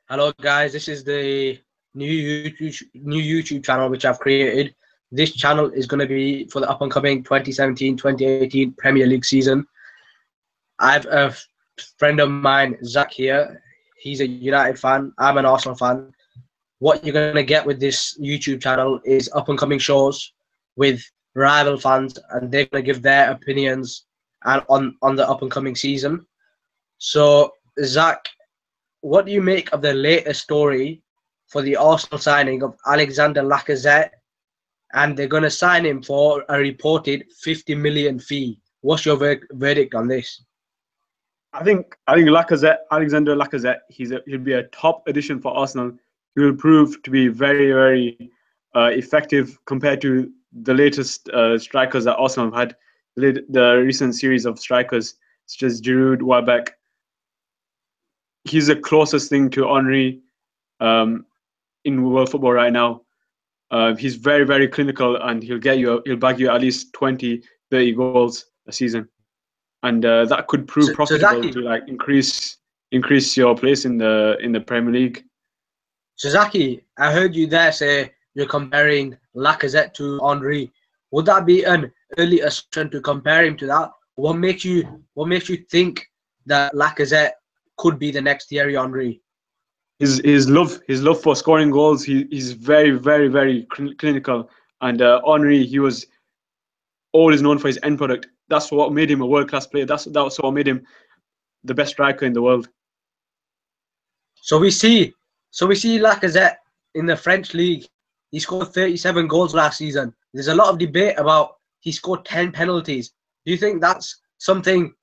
Hello, guys. This is the new YouTube channel which I've created. This channel is going to be for the up and coming 2017-2018 Premier League season. I have a friend of mine, Zach here. He's a United fan. I'm an Arsenal fan. What you're going to get with this YouTube channel is up and coming shows with rival fans, and they're going to give their opinions and on the up and coming season. So, Zach, what do you make of the latest story for the Arsenal signing of Alexander Lacazette? And they're going to sign him for a reported 50 million fee. What's your verdict on this? I think Alexander Lacazette, he'll be a top addition for Arsenal. He will prove to be very effective compared to the latest strikers that Arsenal have had. The recent series of strikers such as Giroud, Welbeck. He's the closest thing to Henry in world football right now. He's very clinical, and he'll bag you at least 20, 30 goals a season, and that could prove profitable to like increase your place in the Premier League. So Zaki, I heard you there say you're comparing Lacazette to Henry. Would that be an early assumption to compare him to that? What makes you think that Lacazette could be the next Thierry Henry? His love for scoring goals. He's very clinical, and Henry, he was always known for his end product. That's what made him a world-class player. That's what made him the best striker in the world. So we see Lacazette in the French league. He scored 37 goals last season. There's a lot of debate about he scored 10 penalties. Do you think that's something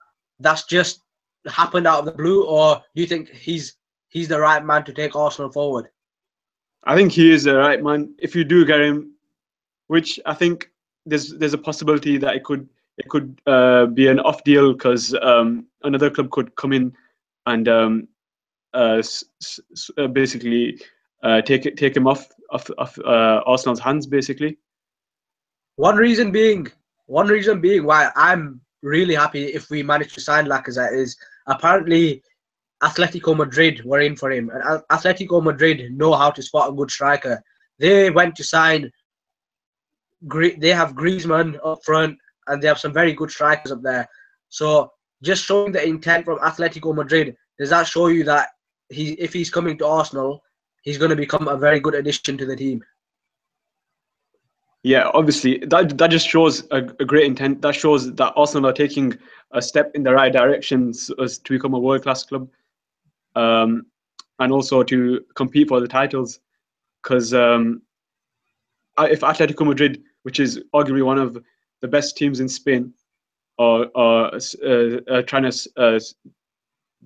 that's just happened out of the blue, or do you think he's the right man to take Arsenal forward? I think he is the right man. If you do get him, which I think there's a possibility that it could be an off deal, because another club could come in and basically take him off Arsenal's hands, basically. One reason being why I'm really happy if we manage to sign Lacazette is apparently Atletico Madrid were in for him, and Atletico Madrid know how to spot a good striker. They went to sign. They have Griezmann up front, and they have some very good strikers up there. So just showing the intent from Atletico Madrid, does that show you that if he's coming to Arsenal, he's going to become a very good addition to the team? Yeah, obviously that just shows a great intent. That shows that Arsenal are taking a step in the right direction to become a world-class club, and also to compete for the titles. Because if Atletico Madrid, which is arguably one of the best teams in Spain, are trying to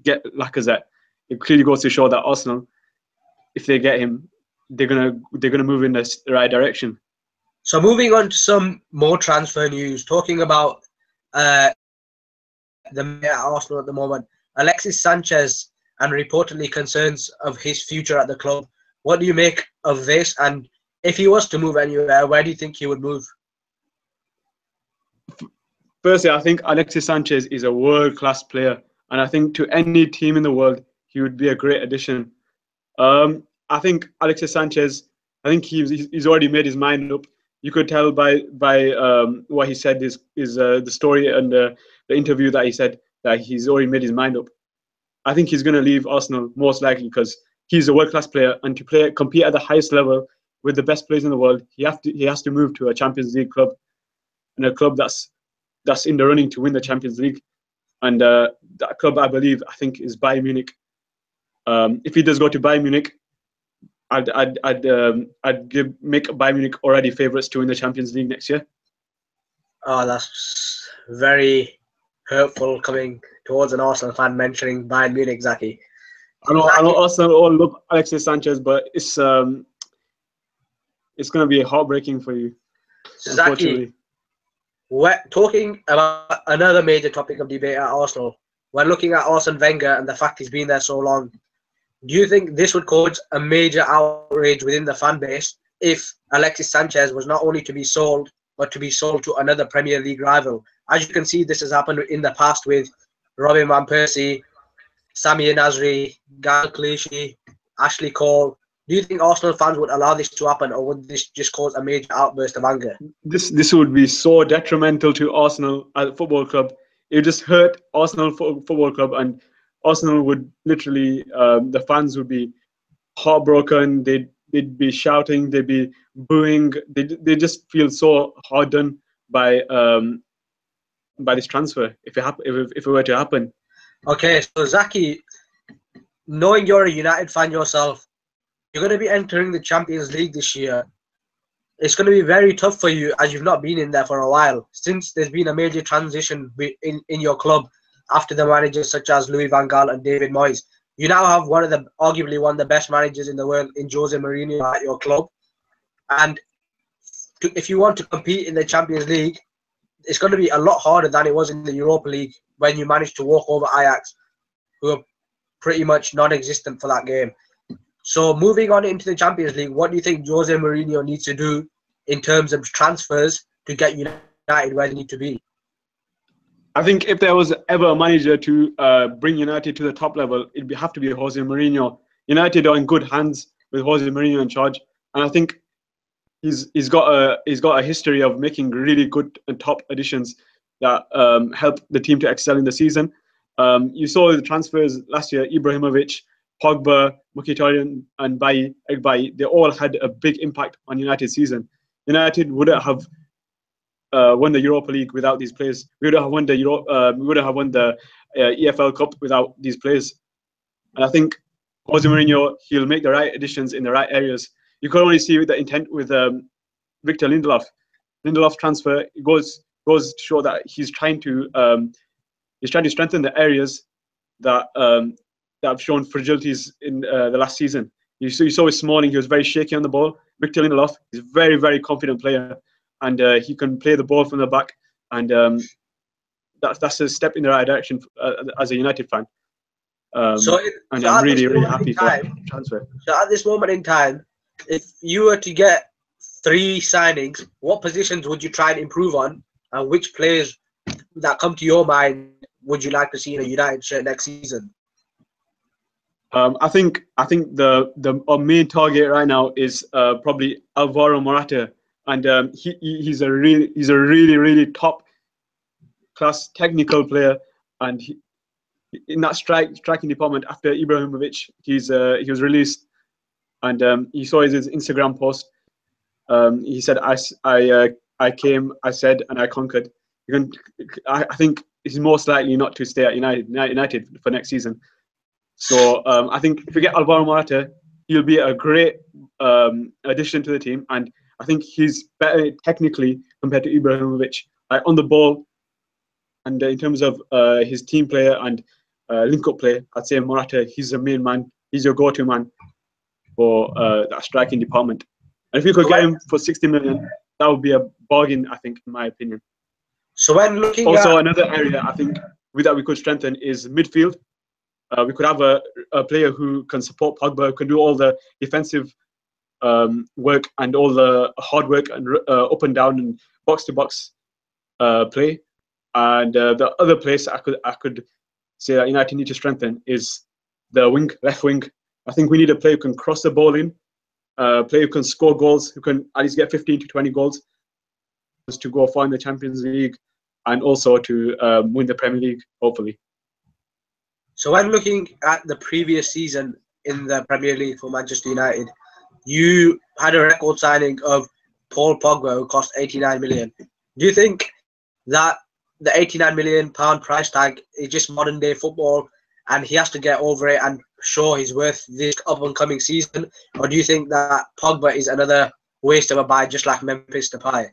get Lacazette, it clearly goes to show that Arsenal, if they get him, they're gonna move in the right direction. So moving on to some more transfer news, talking about the mayor at Arsenal at the moment, Alexis Sanchez, and reportedly concerns of his future at the club. What do you make of this? And if he was to move anywhere, where do you think he would move? Firstly, I think Alexis Sanchez is a world-class player, and I think to any team in the world, he would be a great addition. I think Alexis Sanchez, I think he's already made his mind up. You could tell by what he said is the story and the interview that he said that he's already made his mind up. I think he's going to leave Arsenal most likely, because he's a world-class player, and to compete at the highest level with the best players in the world, he has to move to a Champions League club, and a club that's in the running to win the Champions League. And that club, I think, is Bayern Munich. If he does go to Bayern Munich, I'd make Bayern Munich already favourites to win the Champions League next year. Oh, that's very hurtful coming towards an Arsenal fan mentioning Bayern Munich, Zaki. I know Arsenal all love Alexis Sanchez, but it's going to be heartbreaking for you, unfortunately. Zaki, we're talking about another major topic of debate at Arsenal. We're looking at Arsene Wenger and the fact he's been there so long. Do you think this would cause a major outrage within the fan base if Alexis Sanchez was not only to be sold, but to be sold to another Premier League rival? As you can see, this has happened in the past with Robin Van Persie, Samir Nasri, Gal Clichy, Ashley Cole. Do you think Arsenal fans would allow this to happen, or would this just cause a major outburst of anger? This would be so detrimental to Arsenal as a football club. It would just hurt Arsenal football club, and Arsenal would literally the fans would be heartbroken. They'd be shouting. They'd be booing. They just feel so hard done by this transfer if it were to happen. Okay, so Zaki, knowing you're a United fan yourself, you're going to be entering the Champions League this year. It's going to be very tough for you as you've not been in there for a while, since there's been a major transition in your club after the managers such as Louis van Gaal and David Moyes. You now have arguably one of the best managers in the world in Jose Mourinho at your club. And if you want to compete in the Champions League, it's going to be a lot harder than it was in the Europa League when you managed to walk over Ajax, who are pretty much non-existent for that game. So moving on into the Champions League, what do you think Jose Mourinho needs to do in terms of transfers to get United where they need to be? I think if there was ever a manager to bring United to the top level, it'd have to be Jose Mourinho. United are in good hands with Jose Mourinho in charge, and I think he's got a history of making really good and top additions that help the team to excel in the season. You saw the transfers last year: Ibrahimovic, Pogba, Mkhitaryan, and Bailly. They all had a big impact on United's season. United wouldn't have won the Europa League without these players. We would have won the EFL Cup without these players. And I think Jose Mourinho, he'll make the right additions in the right areas. You can only see the intent with Victor Lindelof. Lindelof transfer goes to show that he's trying to strengthen the areas that have shown fragilities in the last season. You saw with Smalling, he was very shaky on the ball. Victor Lindelof is a very, very confident player, and he can play the ball from the back, and that's a step in the right direction as a United fan. I'm really, really happy for the transfer. So at this moment in time, if you were to get 3 signings, what positions would you try and improve on, and which players that come to your mind would you like to see in a United shirt next season? I think our main target right now is probably Alvaro Morata, and he's a really top class technical player, and in that striking department after Ibrahimovic, he was released, and he saw his Instagram post. He said, "I came, I said, and I conquered." I think he's most likely not to stay at United for next season. So I think if we get Alvaro Morata, he'll be a great addition to the team, and I think he's better technically compared to Ibrahimovic on the ball, and in terms of his team player and link-up play. I'd say Morata, he's the main man. He's your go-to man for that striking department. And if we could get him for 60 million, that would be a bargain, I think, in my opinion. So when looking another area I think that we could strengthen is midfield. We could have a player who can support Pogba, who can do all the defensive work and all the hard work and up and down and box-to-box play. And the other place I could say that United need to strengthen is the left wing. I think we need a player who can cross the ball in, a player who can score goals, who can at least get 15 to 20 goals to go far in the Champions League, and also to win the Premier League, hopefully. So when looking at the previous season in the Premier League for Manchester United, you had a record signing of Paul Pogba, who cost 89 million. Do you think that the 89 million pound price tag is just modern day football and he has to get over it and show his worth this up-and-coming season? Or do you think that Pogba is another waste of a buy, just like Memphis Depay?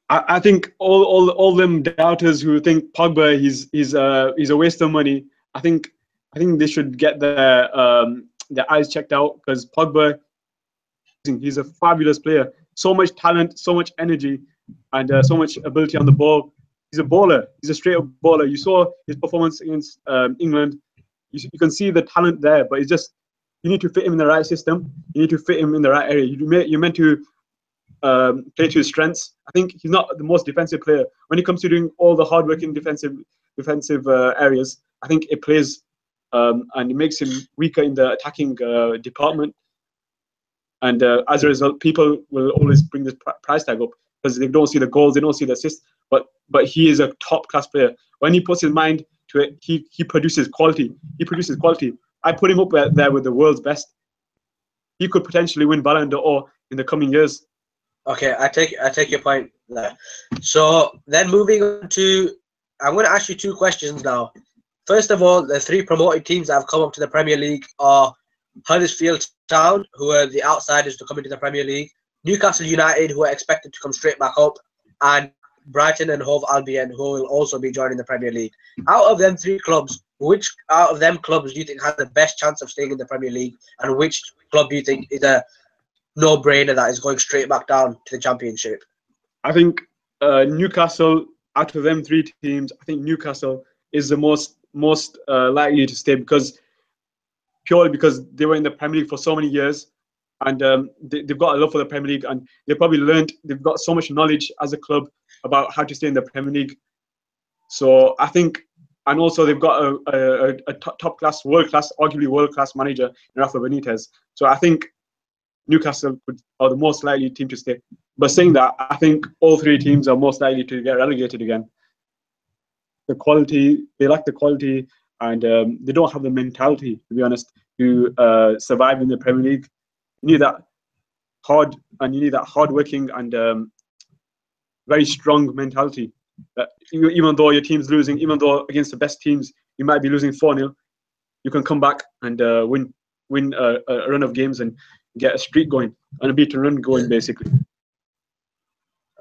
I think all them doubters who think Pogba he's a waste of money, I think they should get their eyes checked out, because Pogba, he's a fabulous player. So much talent, so much energy, and so much ability on the ball. He's a baller. He's a straight up baller. You saw his performance against England. You can see the talent there, but it's just you need to fit him in the right system. You need to fit him in the right area. You're meant to play to his strengths. I think he's not the most defensive player. When it comes to doing all the hard working defensive areas, I think it plays and it makes him weaker in the attacking department. And as a result, people will always bring this price tag up because they don't see the goals, they don't see the assists. But he is a top class player. When he puts his mind to it, he produces quality. He produces quality. I put him up there with the world's best. He could potentially win Ballon d'Or in the coming years. Okay, I take your point there. So then moving on to, I'm going to ask you two questions now. First of all, the three promoted teams that have come up to the Premier League are Huddersfield Town, who are the outsiders to come into the Premier League, Newcastle United, who are expected to come straight back up, and Brighton and Hove Albion, who will also be joining the Premier League. Out of them three clubs, which out of them clubs do you think has the best chance of staying in the Premier League, and which club do you think is a no-brainer that is going straight back down to the Championship? I think Newcastle, out of them three teams, I think Newcastle is the most likely to stay purely because they were in the Premier League for so many years, and they've got a love for the Premier League, and they've got so much knowledge as a club about how to stay in the Premier League. So I think, and also they've got a top-class, arguably world-class manager in Rafa Benitez. So I think Newcastle are the most likely team to stay. But saying that, I think all three teams are most likely to get relegated again. They lack the quality, and they don't have the mentality, to be honest, to survive in the Premier League. You need that hard-working and very strong mentality. That even though your team's losing, even though against the best teams you might be losing 4-0, you can come back and win a run of games and get a streak going, and a beat and run going, basically.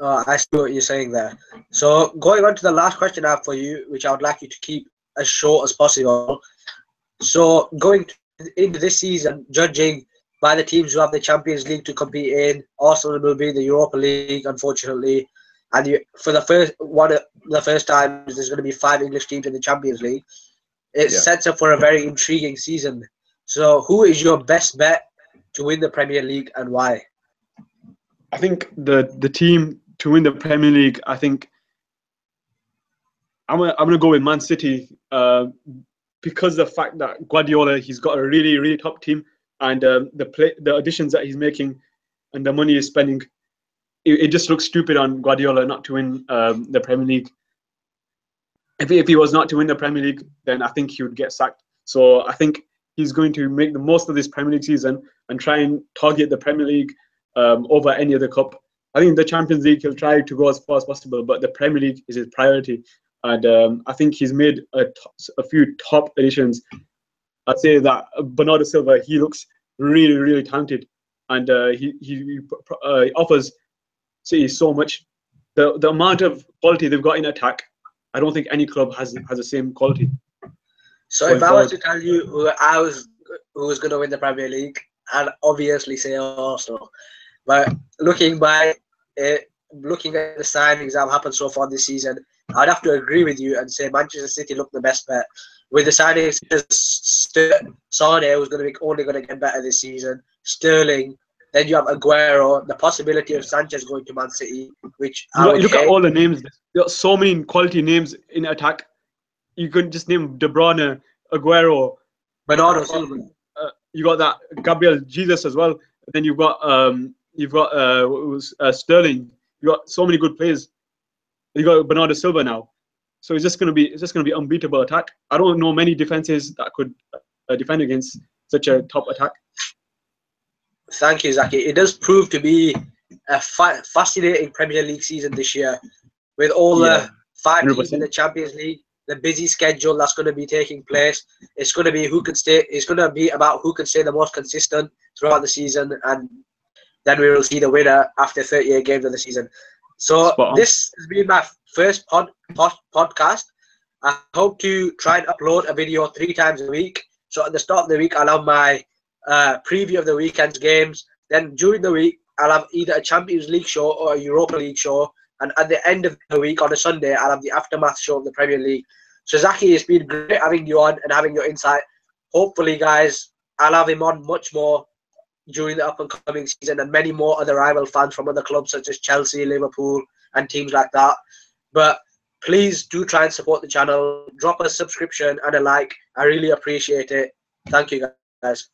I see what you're saying there. So going on to the last question I have for you, which I would like you to keep as short as possible. So going into this season, judging by the teams who have the Champions League to compete in, Arsenal will be in the Europa League, unfortunately. And for the first time, there's going to be 5 English teams in the Champions League. It sets up for a very intriguing season. So who is your best bet to win the Premier League and why? I think the team to win the Premier League, I think I'm gonna go with Man City because of the fact that Guardiola, he's got a really, really top team, and the additions that he's making and the money he's spending, it just looks stupid on Guardiola not to win the Premier League. If he was not to win the Premier League, then I think he would get sacked. So I think he's going to make the most of this Premier League season and try and target the Premier League over any other cup. I think the Champions League he'll try to go as far as possible, but the Premier League is his priority. And I think he's made a few top additions. I'd say that Bernardo Silva, he looks really, really talented, and he offers City so much. The amount of quality they've got in attack, I don't think any club has the same quality. So if I was to tell you who was going to win the Premier League, I'd obviously say Arsenal. But looking at the signings that have happened so far this season, I'd have to agree with you and say Manchester City look the best bet. With the signings, Sane was only going to get better this season. Sterling, then you have Aguero, the possibility of Sanchez going to Man City, which look at all the names. There are so many quality names in attack. You could just name De Bruyne, Aguero, Bernardo Silva. You got that Gabriel Jesus as well. Then you've got Sterling. You got so many good players. You got Bernardo Silva now, so it's just gonna be unbeatable attack. I don't know many defenses that could defend against such a top attack. Thank you, Zaki. It does prove to be a fascinating Premier League season this year, with all the 5 teams in the Champions League. The busy schedule that's going to be taking place. It's going to be who can stay. It's going to be about who can stay the most consistent throughout the season, and then we will see the winner after 38 games of the season. So this has been my first podcast. I hope to try and upload a video 3 times a week. So at the start of the week, I'll have my preview of the weekend's games. Then during the week, I'll have either a Champions League show or a Europa League show. And at the end of the week, on a Sunday, I'll have the aftermath show of the Premier League. So Zaki, it's been great having you on and having your insight. Hopefully, guys, I'll have him on much more during the up-and-coming season, and many more other rival fans from other clubs such as Chelsea, Liverpool, and teams like that. But Please do try and support the channel. Drop a subscription and a like. I really appreciate it. Thank you, guys.